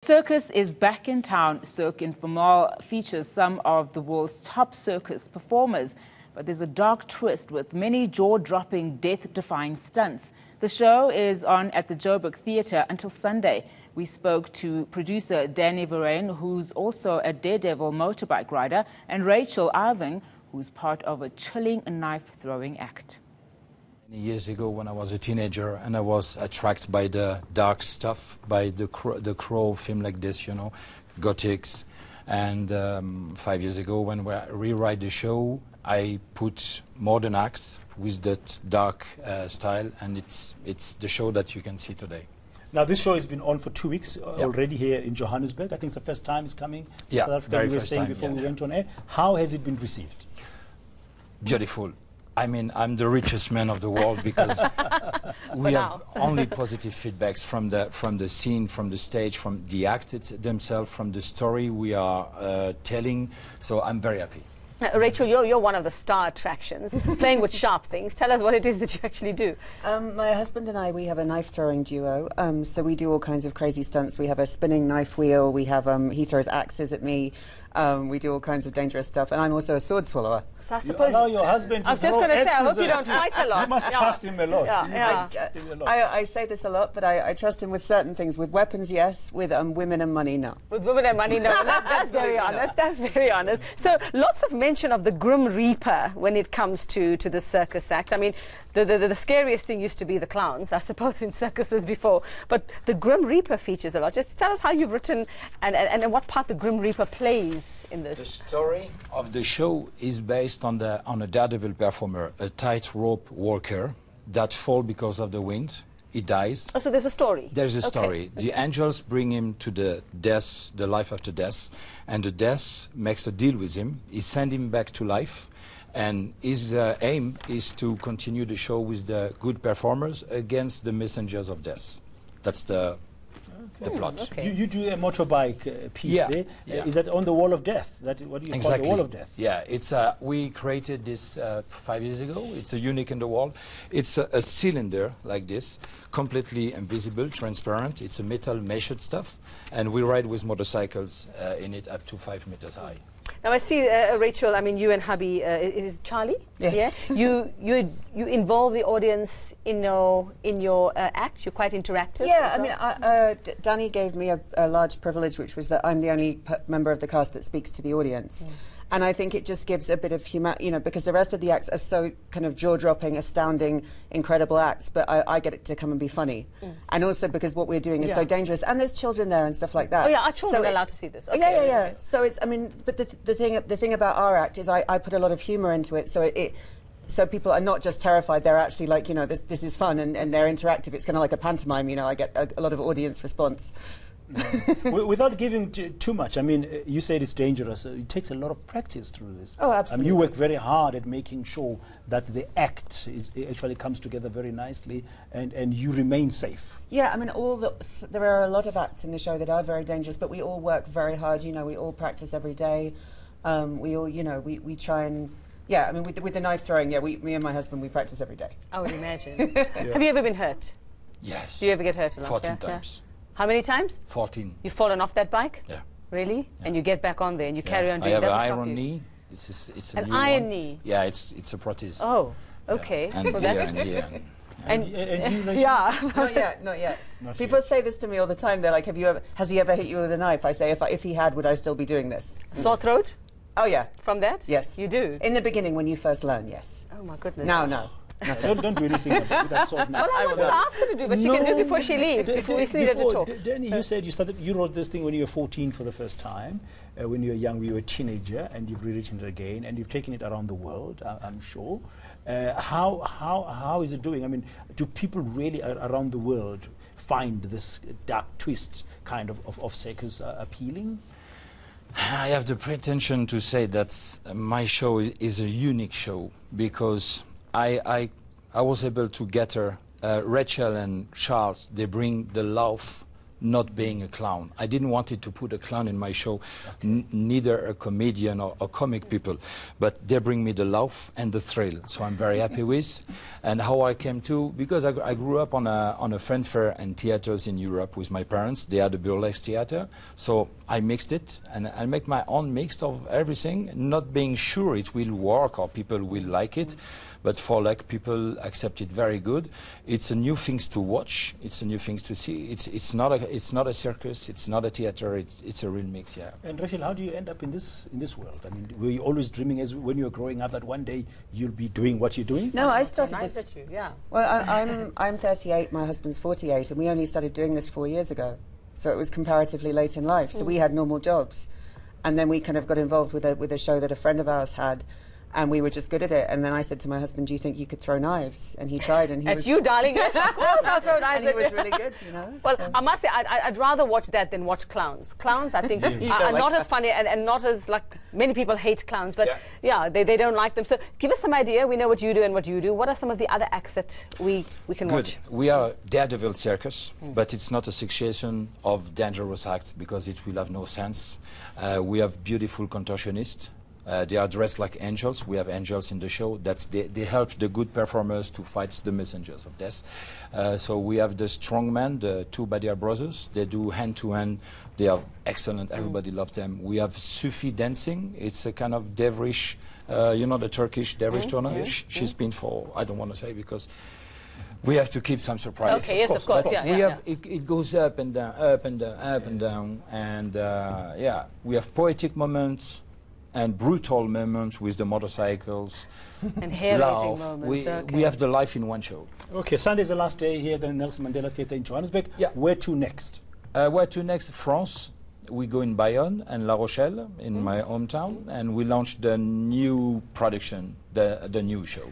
Circus is back in town. Cirque Infernal features some of the world's top circus performers. But there's a dark twist with many jaw-dropping, death-defying stunts. The show is on at the Joburg Theatre until Sunday. We spoke to producer Veranne, who's a daredevil motorbike rider, and Rachel Irving, who's part of a chilling knife-throwing act. Years ago, when I was a teenager and I was attracted by the dark stuff, by the Crow film like this, you know, gothics. And 5 years ago, when we rewrite the show, I put modern acts with that dark style, and it's the show that you can see today. Now, this show has been on for 2 weeks already here in Johannesburg. I think it's the first time it's coming. Yeah, South Africa, very you were first saying time, before we went on air. How has it been received? Beautiful. I mean, I'm the richest man of the world because we have only positive feedbacks from the scene, from the stage, from the actors themselves, from the story we are telling. So I'm very happy. Rachel, you're one of the star attractions, playing with sharp things. Tell us what it is that you actually do. My husband and I, we have a knife-throwing duo, so we do all kinds of crazy stunts. We have a spinning knife wheel, we have, he throws axes at me, we do all kinds of dangerous stuff, and I'm also a sword swallower. So I suppose... You allow your husband to I was just going to say, I hope you don't fight a lot. You must trust him a lot. I say this a lot, but I trust him with certain things. With weapons, yes. With women and money, no. With women and money, no. That's very honest. That's very honest. So lots of mention of the Grim Reaper when it comes to the circus act. I mean, the scariest thing used to be the clowns, I suppose, in circuses before. But the Grim Reaper features a lot. Just tell us how you've written and what part the Grim Reaper plays in this. The story of the show is based on a daredevil performer, a tightrope walker that falls because of the wind. He dies. Oh, so there's a story? There's a story. The angels bring him to the death, the life after death, and the death makes a deal with him. He sends him back to life, and his aim is to continue the show with the good performers against the messengers of death. That's the plot. Okay. You do a motorbike piece there. Is that on the wall of death? What do you call the wall of death? Yeah, it's we created this 5 years ago. It's a unique in the world. It's a cylinder like this, completely invisible, transparent. It's a metal meshed stuff, and we ride with motorcycles in it up to 5 meters high. Now I see, Rachel, I mean, you and hubby, is it Charlie? Yes. Yeah? You involve the audience in your act. You're quite interactive. Yeah, I mean, Danny gave me a large privilege, which was that I'm the only member of the cast that speaks to the audience. Mm. And I think it just gives a bit of because the rest of the acts are so kind of jaw-dropping, astounding, incredible acts, but I get it to come and be funny. Mm. And also because what we're doing is so dangerous, and there's children there and stuff like that. Oh yeah, are children allowed to see this? Okay. Yeah. So it's, I mean, but the thing about our act is I put a lot of humour into it, so people are not just terrified, they're actually like, you know, this is fun, and they're interactive. It's kind of like a pantomime, you know, I get a lot of audience response. Without giving too much, I mean, you said it's dangerous. It takes a lot of practice to do this. Oh, absolutely. You work very hard at making sure that the act actually comes together very nicely, and you remain safe. Yeah, I mean, there are a lot of acts in the show that are very dangerous, but we all work very hard. You know, we all practice every day. We all, you know, we try and. Yeah, I mean, with the knife throwing, me and my husband, we practice every day. I would imagine. Have you ever been hurt? Yes. Do you ever get hurt a lot? 14 times. How many times? 14. You've fallen off that bike? Yeah. Really? Yeah. And you get back on there and you carry on doing that? I have an iron knee. It's a an new iron one. knee? Yeah, it's a prosthesis. Oh, okay. Yeah. And well, here and here. And you, yeah. Not yet. People say this to me all the time. They're like, has he ever hit you with a knife? I say, if he had, would I still be doing this? Sore throat? Oh, yeah. From that? Yes. You do? In the beginning, when you first learn, yes. Oh, my goodness. No. Don't do anything with that sort now. Well, I wanted to ask her to do, but she can do it before she leaves, before we still have to talk. Danny, you said you wrote this thing when you were 14 for the first time. When you were young, you were a teenager, and you've rewritten it again, and you've taken it around the world, I'm sure. How is it doing? I mean, do people really around the world find this dark twist kind of circus appealing? I have the pretension to say that my show is a unique show because I was able to get her, Rachel and Charles, they bring the laugh not being a clown. I didn't want it to put a clown in my show, neither a comedian or comic people, but they bring me the laugh and the thrill, so I'm very happy with. And how I came to, because I grew up on a French fair and theaters in Europe with my parents. They had a burlesque theater, so I mixed it, and I make my own mix of everything, not being sure it will work or people will like it, but for like people accept it very good. It's a new things to watch, it's a new things to see. It's not a circus, it's not a theater, it's a real mix, yeah. And Rachel, how do you end up in this world? I mean, were you always dreaming as when you were growing up that one day you'll be doing what you're doing? No, I started Nice this. at you, yeah. Well, I'm 38, my husband's 48, and we only started doing this 4 years ago. So it was comparatively late in life. So we had normal jobs. And then we kind of got involved with a show that a friend of ours had, and we were just good at it. And then I said to my husband, do you think you could throw knives? And he tried, and he was... At you, darling, yes, of course I'll throw knives and at he was you. really good, you know. Well, so. I must say, I'd rather watch that than watch clowns. Clowns, I think, You are don't like not as clowns. funny and not as, like, many people hate clowns, but yeah, they don't like them. So give us some idea. We know what you do and what you do. What are some of the other acts that we can watch? We are Daredevil circus, but it's not a succession of dangerous acts because it will have no sense. We have beautiful contortionists. They are dressed like angels. We have angels in the show. They help the good performers to fight the messengers of death. So we have the strongmen, the two Badia brothers. They do hand-to-hand. They are excellent. Everybody loves them. We have Sufi dancing. It's a kind of devilish, you know, the Turkish devilish turner. She's been for, I don't want to say because we have to keep some surprise. Okay, yes, of course. But Yeah, it goes up and down, up and down, up and down. And yeah, we have poetic moments and brutal moments with the motorcycles. And hair-raising laugh. moments. We have the life in one show. Okay, Sunday's the last day here at the Nelson Mandela Theatre in Johannesburg. Yeah. Where to next? Where to next? France. We go in Bayonne and La Rochelle, in my hometown, and we launch the new production, the new show.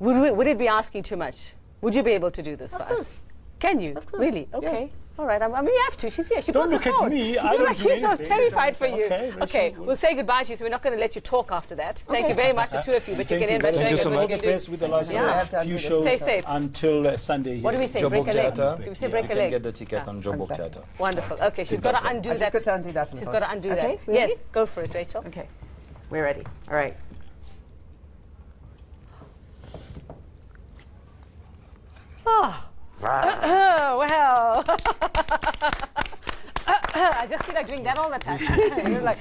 Would it be asking too much? Would you be able to do this for Of us? course. Can you? Of course. Really? Okay. Yeah. All right. I mean, you have to. She's here. She Don't brought look the at sword. me. You I look don't like do he's so anything. terrified for you. Okay, Okay. Rachel, We'll say goodbye to you, so we're not going to let you talk after that. Thank you very much, the two of you. But you Thank can end by very Thank you much. so showing us what much. you can do. Best with the last Yeah, I have to few do shows this. Stay safe. until Sunday here. What do we say? Joburg Break a leg. Theatre. Do we say You break a can leg? get the ticket on Joburg One Theatre. Wonderful. Okay, she's got to undo I that. just got to undo that. She's got to undo Okay, that. we Yes, ready? go for it, Rachel. Okay, we're ready. All right. Oh. Well. I just feel like doing that all the time. You're like,